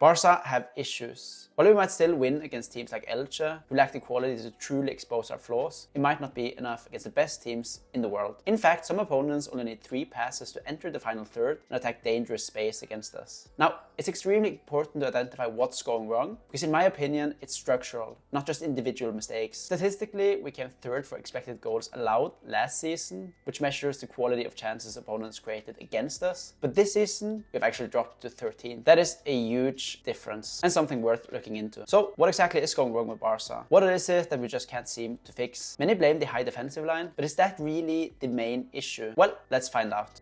Barça have issues. While we might still win against teams like Elche, who lack the quality to truly expose our flaws, it might not be enough against the best teams in the world. In fact, some opponents only need 3 passes to enter the final third and attack dangerous space against us. Now, it's extremely important to identify what's going wrong, because in my opinion, it's structural, not just individual mistakes. Statistically, we came third for expected goals allowed last season, which measures the quality of chances opponents created against us. But this season, we've actually dropped to 13. That is a huge difference and something worth looking into. So what exactly is going wrong with Barça? What is it that we just can't seem to fix? Many blame the high defensive line, but is that really the main issue? Well, let's find out.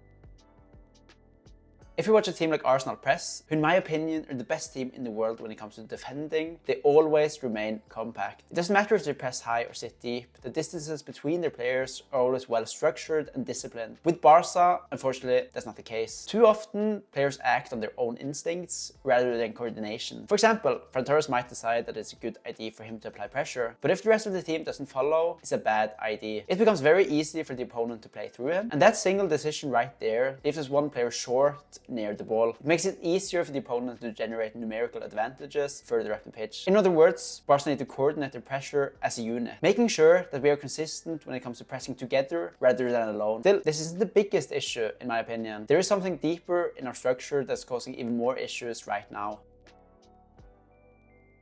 If you watch a team like Arsenal press, who in my opinion are the best team in the world when it comes to defending, they always remain compact. It doesn't matter if they press high or sit deep, the distances between their players are always well structured and disciplined. With Barça, unfortunately, that's not the case. Too often, players act on their own instincts rather than coordination. For example, Ferran Torres might decide that it's a good idea for him to apply pressure, but if the rest of the team doesn't follow, it's a bad idea. It becomes very easy for the opponent to play through him, and that single decision right there leaves us one player short near the ball. It makes it easier for the opponent to generate numerical advantages further up the pitch. In other words, Barca need to coordinate their pressure as a unit, making sure that we are consistent when it comes to pressing together rather than alone. Still, this isn't the biggest issue in my opinion. There is something deeper in our structure that's causing even more issues right now.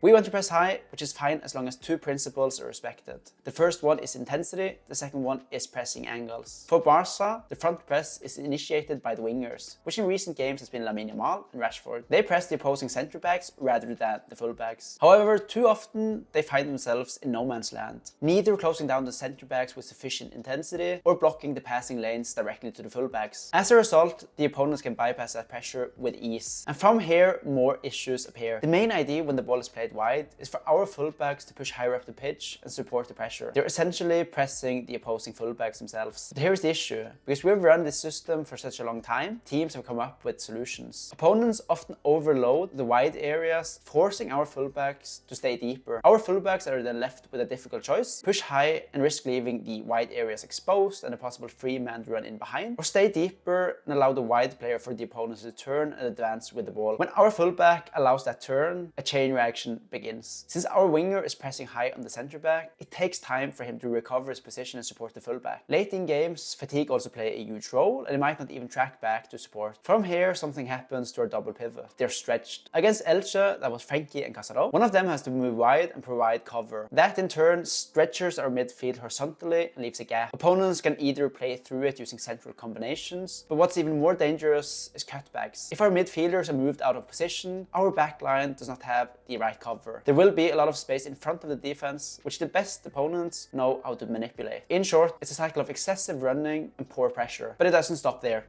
We want to press high, which is fine as long as 2 principles are respected. The first one is intensity, the second one is pressing angles. For Barca, the front press is initiated by the wingers, which in recent games has been Lamine Yamal and Rashford. They press the opposing centre backs rather than the full backs. However, too often they find themselves in no man's land, neither closing down the centre backs with sufficient intensity or blocking the passing lanes directly to the full backs. As a result, the opponents can bypass that pressure with ease. And from here, more issues appear. The main idea when the ball is played wide is for our fullbacks to push higher up the pitch and support the pressure. They're essentially pressing the opposing fullbacks themselves. But here's the issue. Because we've run this system for such a long time, teams have come up with solutions. Opponents often overload the wide areas, forcing our fullbacks to stay deeper. Our fullbacks are then left with a difficult choice: push high and risk leaving the wide areas exposed and a possible free man to run in behind, or stay deeper and allow the wide player for the opponents to turn and advance with the ball. When our fullback allows that turn, a chain reaction begins. Since our winger is pressing high on the centre back, it takes time for him to recover his position and support the fullback. Late in games, fatigue also play a huge role, and he might not even track back to support. From here, something happens to our double pivot. They're stretched. Against Elche, that was Frankie and Casado. One of them has to move wide and provide cover. That in turn stretches our midfield horizontally and leaves a gap. Opponents can either play through it using central combinations, but what's even more dangerous is cutbacks. If our midfielders are moved out of position, our backline does not have the right cover. There will be a lot of space in front of the defense, which the best opponents know how to manipulate. In short, it's a cycle of excessive running and poor pressure, but it doesn't stop there.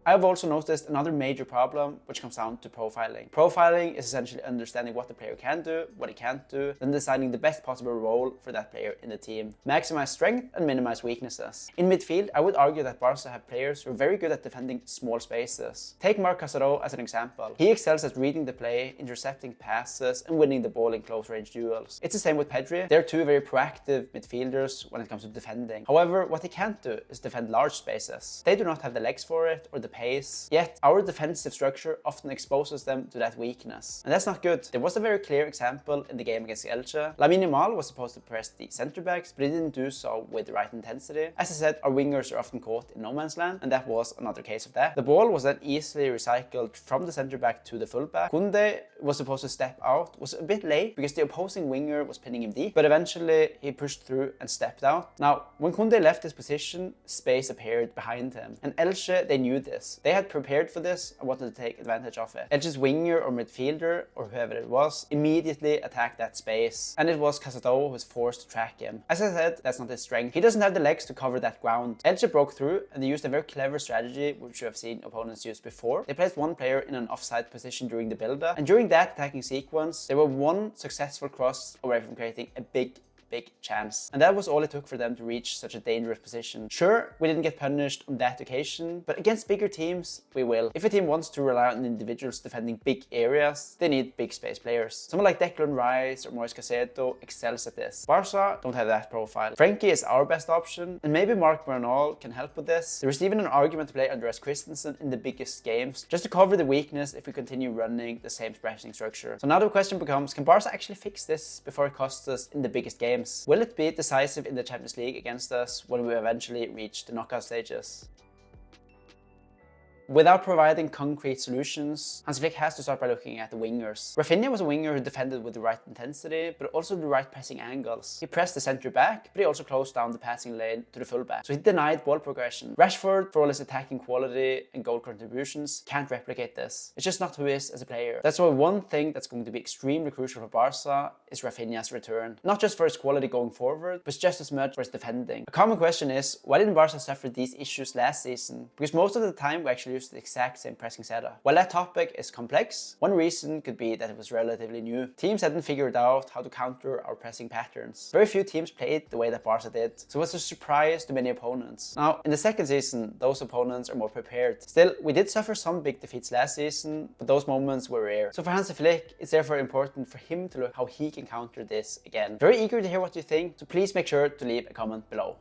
I have also noticed another major problem, which comes down to profiling. Profiling is essentially understanding what the player can do, what he can't do, then deciding the best possible role for that player in the team. Maximize strength and minimize weaknesses. In midfield, I would argue that Barca have players who are very good at defending small spaces. Take Marc Casado as an example. He excels at reading the play, intercepting passes, and winning the ball in close-range duels. It's the same with Pedri. They're 2 very proactive midfielders when it comes to defending. However, what they can't do is defend large spaces. They do not have the legs for it or the pace, yet our defensive structure often exposes them to that weakness. And that's not good. There was a very clear example in the game against Elche. Lamine Yamal was supposed to press the centre backs, but he didn't do so with the right intensity. As I said, our wingers are often caught in no man's land, and that was another case of that. The ball was then easily recycled from the centre back to the full back. Koundé was supposed to step out, was a bit late because the opposing winger was pinning him deep, but eventually he pushed through and stepped out. Now, when Koundé left his position, space appeared behind him, and Elche, they knew this. They had prepared for this and wanted to take advantage of it. Elche's winger or midfielder, or whoever it was, immediately attacked that space, and it was Casado who was forced to track him. As I said, that's not his strength. He doesn't have the legs to cover that ground. Elche broke through, and they used a very clever strategy, which you have seen opponents use before. They placed one player in an offside position during the build-up, and during that attacking sequence, they were one successful cross away from creating a big big chance. And that was all it took for them to reach such a dangerous position. Sure, we didn't get punished on that occasion, but against bigger teams, we will. If a team wants to rely on individuals defending big areas, they need big space players. Someone like Declan Rice or Moise Caicedo excels at this. Barça don't have that profile. Frankie is our best option, and maybe Marc Bernal can help with this. There is even an argument to play Andreas Christensen in the biggest games, just to cover the weakness if we continue running the same pressing structure. So now the question becomes, can Barca actually fix this before it costs us in the biggest games? Will it be decisive in the Champions League against us when we eventually reach the knockout stages? Without providing concrete solutions, Hans Flick has to start by looking at the wingers. Rafinha was a winger who defended with the right intensity, but also the right pressing angles. He pressed the centre back, but he also closed down the passing lane to the fullback. So he denied ball progression. Rashford, for all his attacking quality and goal contributions, can't replicate this. It's just not who he is as a player. That's why one thing that's going to be extremely crucial for Barca is Rafinha's return. Not just for his quality going forward, but just as much for his defending. A common question is, why didn't Barca suffer these issues last season? Because most of the time we actually used the exact same pressing setup. While that topic is complex, one reason could be that it was relatively new. Teams hadn't figured out how to counter our pressing patterns. Very few teams played the way that Barca did, so it was a surprise to many opponents. Now, in the second season, those opponents are more prepared. Still, we did suffer some big defeats last season, but those moments were rare. So for Hans Flick, it's therefore important for him to look how he can counter this again. Very eager to hear what you think, so please make sure to leave a comment below.